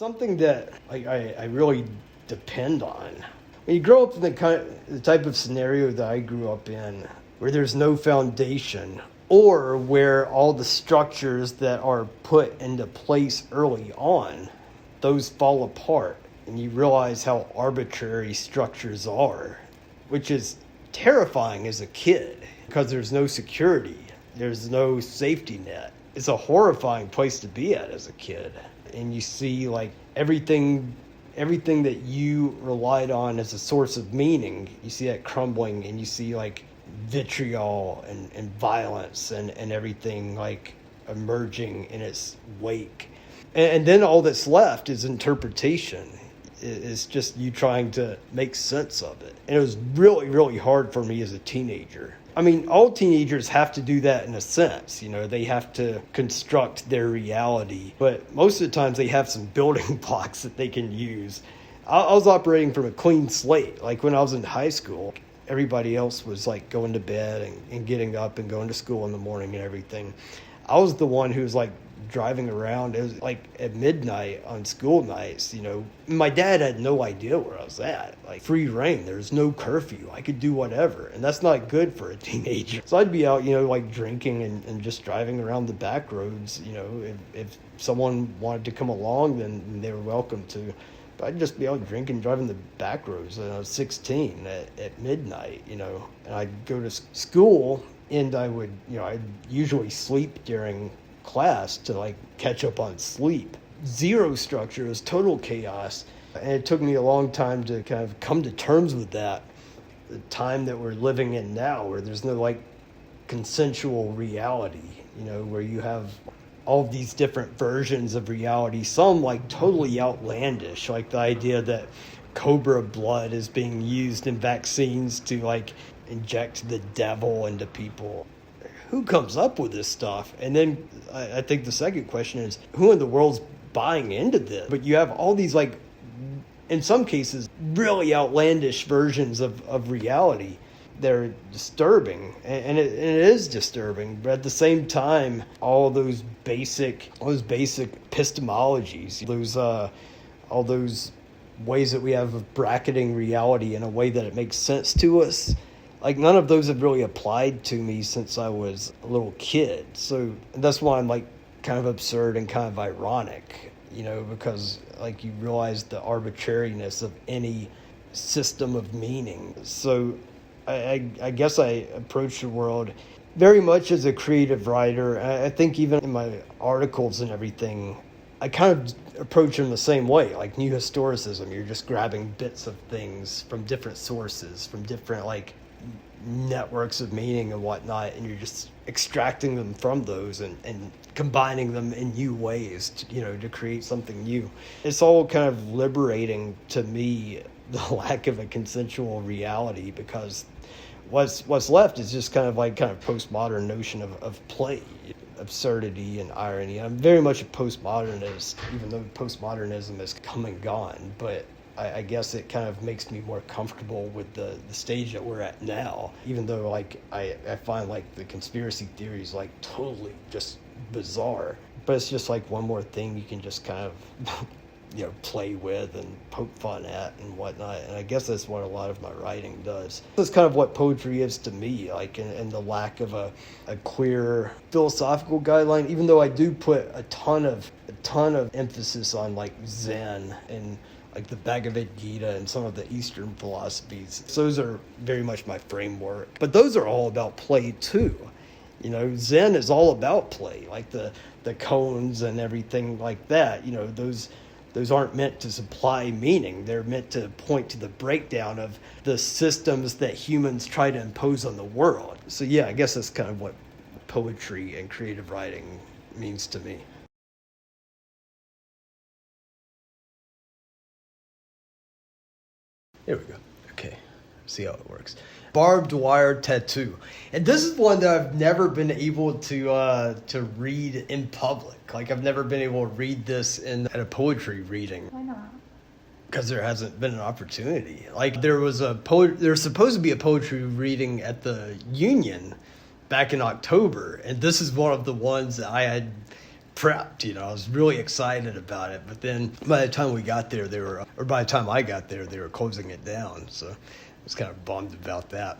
something that I really depend on. When you grow up in the type of scenario that I grew up in, where there's no foundation, or where all the structures that are put into place early on, those fall apart, and you realize how arbitrary structures are, which is terrifying as a kid, because there's no security, there's no safety net. It's a horrifying place to be at as a kid. And you see like everything that you relied on as a source of meaning, you see that crumbling, and you see like vitriol and violence and everything like emerging in its wake. And then all that's left is interpretation. It's just you trying to make sense of it. And it was really, really hard for me as a teenager. I mean, all teenagers have to do that in a sense. They have to construct their reality. But most of the times they have some building blocks that they can use. I was operating from a clean slate. Like when I was in high school, everybody else was like going to bed and getting up and going to school in the morning and everything. I was the one who was like driving around. It was like at midnight on school nights. My dad had no idea where I was at. Like free reign. There was no curfew. I could do whatever, and that's not good for a teenager. So I'd be out, like drinking and just driving around the back roads. If someone wanted to come along, then they were welcome to. But I'd just be out drinking, driving the back roads when I was 16 at midnight. And I'd go to school, and I'd usually sleep during class to like catch up on sleep. Zero structure. It was total chaos, and it took me a long time to kind of come to terms with that. The time that we're living in now, where there's no like consensual reality, where you have all of these different versions of reality, some like totally outlandish, like the idea that cobra blood is being used in vaccines to like inject the devil into people. Who comes up with this stuff? And then I think the second question is, who in the world's buying into this? But you have all these, like, in some cases, really outlandish versions of reality. They're disturbing, and it is disturbing. But at the same time, all those basic epistemologies, all those ways that we have of bracketing reality in a way that it makes sense to us, like none of those have really applied to me since I was a little kid. So that's why I'm like kind of absurd and kind of ironic, because like you realize the arbitrariness of any system of meaning. So I guess I approach the world very much as a creative writer. I think even in my articles and everything, I kind of approach them the same way, like new historicism. You're just grabbing bits of things from different sources, from different like networks of meaning and whatnot, and you're just extracting them from those and combining them in new ways to create something new. It's all kind of liberating to me, the lack of a consensual reality, because what's left is just kind of postmodern notion of play, absurdity and irony. I'm very much a postmodernist, even though postmodernism has come and gone, but I guess it kind of makes me more comfortable with the stage that we're at now, even though like I find like the conspiracy theories like totally just bizarre. But it's just like one more thing you can just kind of play with and poke fun at and whatnot. And I guess that's what a lot of my writing does. That's kind of what poetry is to me, like, and the lack of a clear philosophical guideline, even though I do put a ton of emphasis on like Zen and like the Bhagavad Gita and some of the Eastern philosophies. Those are very much my framework. But those are all about play too. Zen is all about play, like the koans and everything like that. Those aren't meant to supply meaning. They're meant to point to the breakdown of the systems that humans try to impose on the world. So yeah, I guess that's kind of what poetry and creative writing means to me. Here we go. Okay, see how it works. Barbed wire tattoo, and this is one that I've never been able to read in public. Like I've never been able to read this at a poetry reading. Why not? Because there hasn't been an opportunity. Like there's supposed to be a poetry reading at the Union back in October, and this is one of the ones that I had prepped, I was really excited about it. But then by the time by the time I got there, they were closing it down. So I was kind of bummed about that.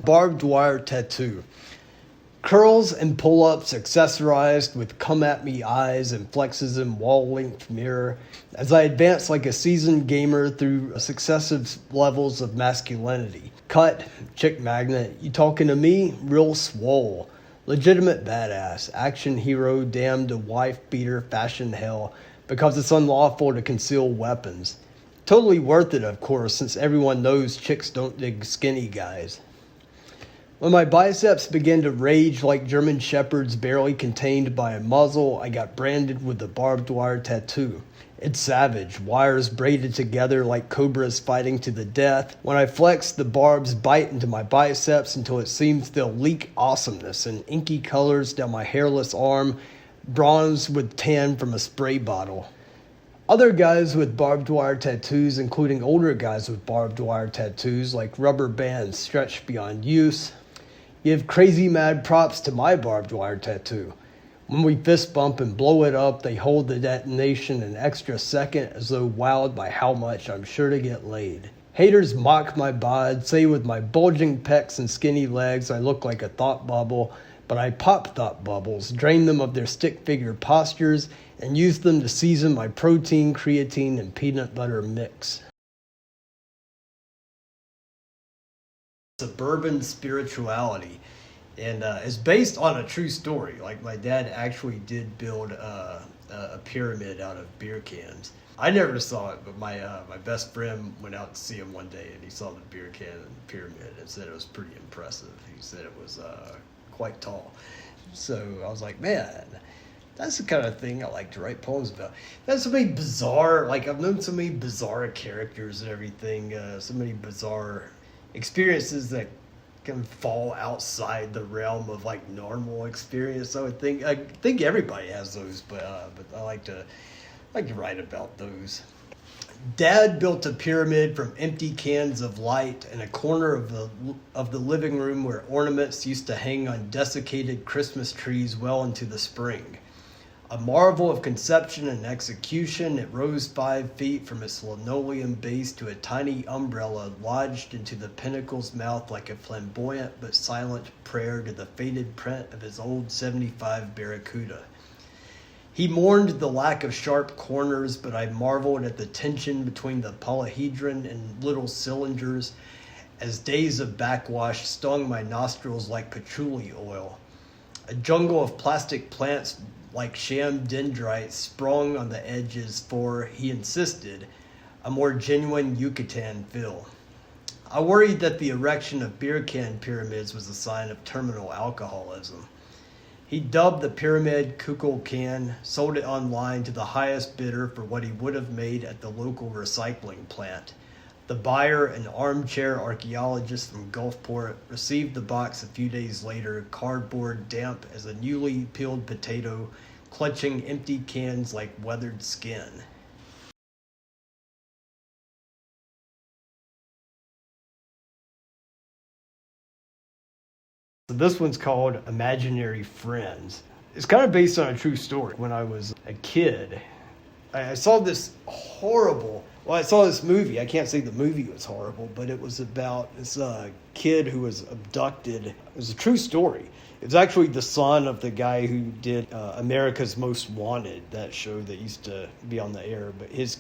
Barbed wire tattoo. Curls and pull-ups accessorized with come-at-me eyes and flexes in wall-length mirror as I advance like a seasoned gamer through successive levels of masculinity. Cut, chick magnet, you talking to me? Real swole. Legitimate badass, action hero damned to wife-beater fashion hell because it's unlawful to conceal weapons. Totally worth it, of course, since everyone knows chicks don't dig skinny guys. When my biceps began to rage like German shepherds barely contained by a muzzle, I got branded with a barbed wire tattoo. It's savage, wires braided together like cobras fighting to the death. When I flex, the barbs bite into my biceps until it seems they'll leak awesomeness in inky colors down my hairless arm, bronze with tan from a spray bottle. Other guys with barbed wire tattoos, including older guys with barbed wire tattoos like rubber bands stretched beyond use, give crazy mad props to my barbed wire tattoo. When we fist bump and blow it up, they hold the detonation an extra second as though wowed by how much I'm sure to get laid. Haters mock my bod, say with my bulging pecs and skinny legs I look like a thought bubble, but I pop thought bubbles, drain them of their stick figure postures, and use them to season my protein, creatine, and peanut butter mix. Suburban spirituality, and it's based on a true story. Like, my dad actually did build a pyramid out of beer cans. I never saw it, but my best friend went out to see him one day, and he saw the beer can pyramid and said it was pretty impressive. He said it was quite tall. So I was like, man, that's the kind of thing I like to write poems about. That's so many bizarre, like, I've known so many bizarre characters and everything, so many bizarre experiences that can fall outside the realm of like normal experience. I think everybody has those, but I like to write about those. Dad built a pyramid from empty cans of light in a corner of the living room where ornaments used to hang on desiccated Christmas trees well into the spring. A marvel of conception and execution, it rose 5 feet from its linoleum base to a tiny umbrella lodged into the pinnacle's mouth like a flamboyant but silent prayer to the faded print of his old 75 Barracuda. He mourned the lack of sharp corners, but I marveled at the tension between the polyhedron and little cylinders as days of backwash stung my nostrils like patchouli oil. A jungle of plastic plants like sham dendrites sprung on the edges for, he insisted, a more genuine Yucatan feel. I worried that the erection of beer can pyramids was a sign of terminal alcoholism. He dubbed the pyramid Kukul Can, sold it online to the highest bidder for what he would have made at the local recycling plant. The buyer, an armchair archaeologist from Gulfport, received the box a few days later, cardboard damp as a newly peeled potato, clutching empty cans like weathered skin. So this one's called Imaginary Friends. It's kind of based on a true story. When I was a kid, I saw this I saw this movie. I can't say the movie was horrible, but it was about this kid who was abducted. It was a true story. It was actually the son of the guy who did America's Most Wanted, that show that used to be on the air. But his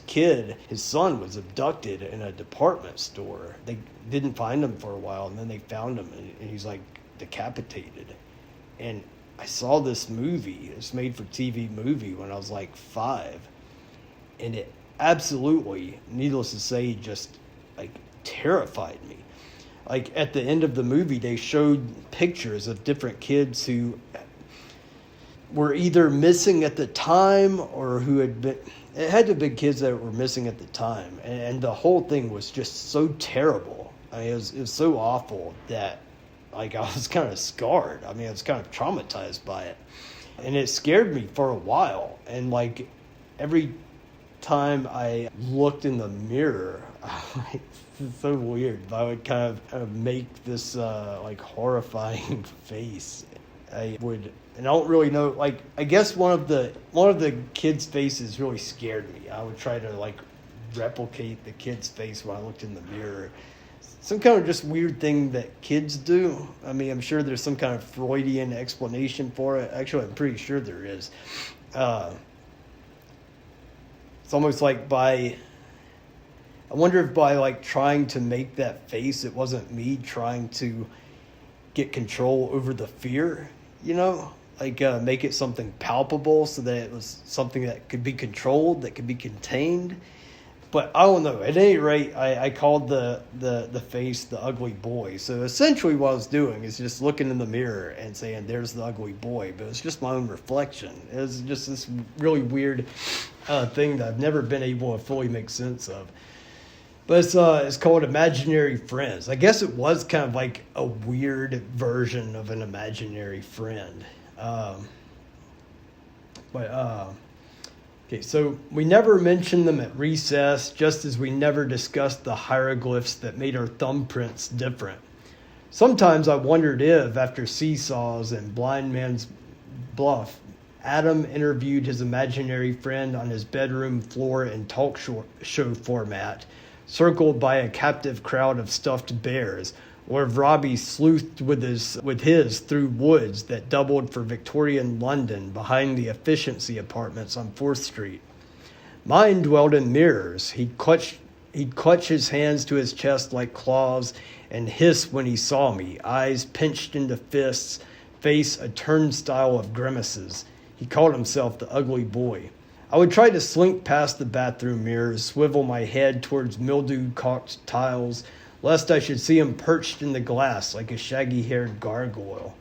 son was abducted in a department store. They didn't find him for a while, and then they found him, and he's like decapitated. And I saw this movie, this made-for-TV movie, when I was like 5. And it absolutely, needless to say, just like terrified me. Like, at the end of the movie, they showed pictures of different kids who were either missing at the time or who had been, it had to be kids that were missing at the time. And the whole thing was just so terrible. I mean, it was so awful that, like, I was kind of scarred. I mean, I was kind of traumatized by it. And it scared me for a while. And, like, every time I looked in the mirror, it's so weird, but I would kind of make this like horrifying face. I would, and I don't really know. Like, I guess one of the kids' faces really scared me. I would try to like replicate the kid's face when I looked in the mirror. Some kind of just weird thing that kids do. I mean, I'm sure there's some kind of Freudian explanation for it. Actually, I'm pretty sure there is. It's almost like I wonder if by like trying to make that face, it wasn't me trying to get control over the fear, like make it something palpable so that it was something that could be controlled, that could be contained. But I don't know. At any rate, I called the face the ugly boy. So essentially what I was doing is just looking in the mirror and saying, there's the ugly boy. But it's just my own reflection. It was just this really weird thing that I've never been able to fully make sense of. But it's called Imaginary Friends. I guess it was kind of like a weird version of an imaginary friend. Okay, so we never mentioned them at recess, just as we never discussed the hieroglyphs that made our thumbprints different. Sometimes I wondered if, after Seesaws and Blind Man's Bluff, Adam interviewed his imaginary friend on his bedroom floor in talk show format, circled by a captive crowd of stuffed bears, or if Robbie sleuthed with his through woods that doubled for Victorian London behind the efficiency apartments on 4th Street. Mine dwelled in mirrors. He'd clutch his hands to his chest like claws and hiss when he saw me, eyes pinched into fists, face a turnstile of grimaces. He called himself the ugly boy. I would try to slink past the bathroom mirrors, swivel my head towards mildew-caulked tiles, lest I should see him perched in the glass like a shaggy-haired gargoyle.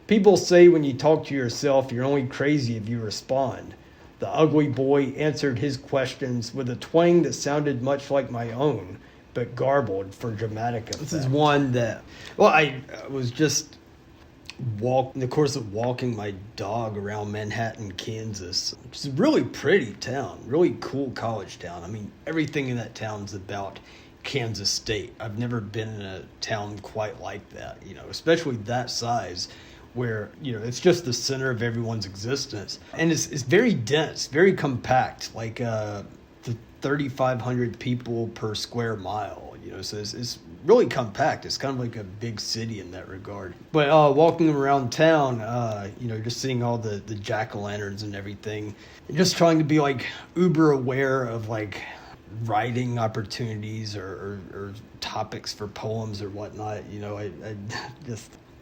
People say when you talk to yourself, you're only crazy if you respond. The ugly boy answered his questions with a twang that sounded much like my own, but garbled for dramatic effect. This is one that, I was just in the course of walking my dog around Manhattan, Kansas, which is a really pretty town, really cool college town. I mean, everything in that town's about Kansas State. I've never been in a town quite like that, especially that size, where, it's just the center of everyone's existence. And it's very dense, very compact, like 3,500 people per square mile, so it's really compact. It's kind of like a big city in that regard. But walking around town, just seeing all the jack-o'-lanterns and everything, and just trying to be like uber aware of like writing opportunities or topics for poems or whatnot. I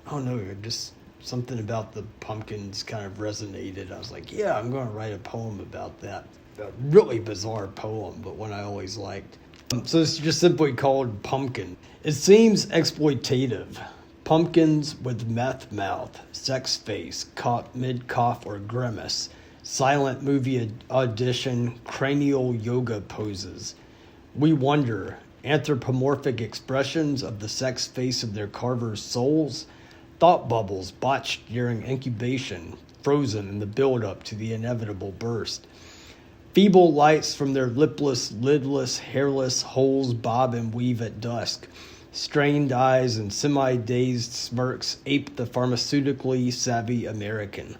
don't know, just something about the pumpkins kind of resonated. I was like, yeah, I'm going to write a poem about that. A really bizarre poem, but one I always liked. So it's just simply called Pumpkin. It seems exploitative. Pumpkins with meth mouth, sex face, caught mid-cough or grimace, silent movie audition, cranial yoga poses. We wonder, anthropomorphic expressions of the sex face of their carvers' souls, thought bubbles botched during incubation, frozen in the build-up to the inevitable burst. Feeble lights from their lipless, lidless, hairless holes bob and weave at dusk. Strained eyes and semi-dazed smirks ape the pharmaceutically savvy American.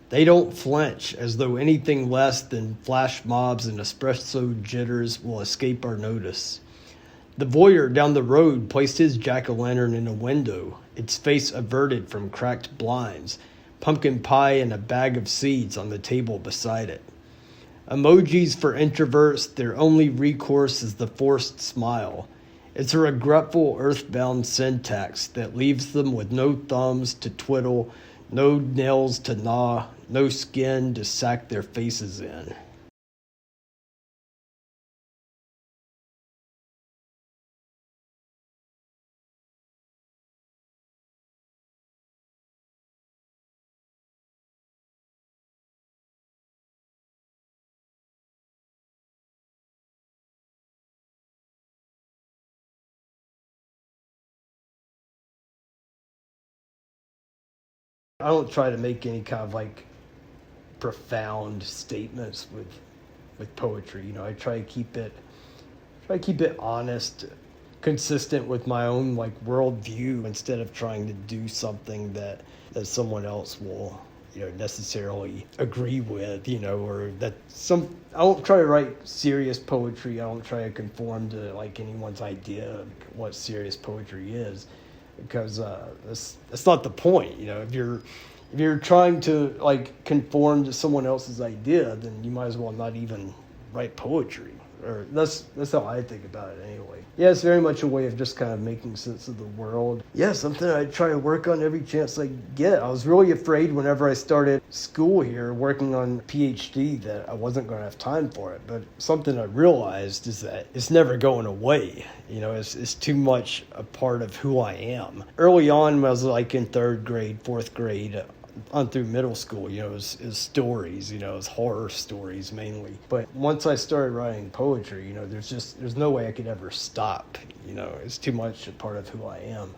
They don't flinch, as though anything less than flash mobs and espresso jitters will escape our notice. The voyeur down the road placed his jack-o'-lantern in a window, its face averted from cracked blinds, pumpkin pie and a bag of seeds on the table beside it. Emojis for introverts, their only recourse is the forced smile. It's a regretful earthbound syntax that leaves them with no thumbs to twiddle, no nails to gnaw, no skin to sack their faces in. I don't try to make any kind of like profound statements with poetry. I try to keep it honest, consistent with my own like worldview instead of trying to do something that someone else will necessarily agree with, or that I don't try to write serious poetry. I don't try to conform to like anyone's idea of what serious poetry is, because that's not the point. If you're trying to like conform to someone else's idea, then you might as well not even write poetry. Or that's how I think about it anyway. Yeah, it's very much a way of just kind of making sense of the world. Yeah, something I try to work on every chance I get. I was really afraid whenever I started school here, working on PhD, that I wasn't going to have time for it. But something I realized is that it's never going away. It's too much a part of who I am. Early on, when I was like in third grade, fourth grade, on through middle school, it was stories, it was horror stories mainly. But once I started writing poetry, there's no way I could ever stop. It's too much a part of who I am.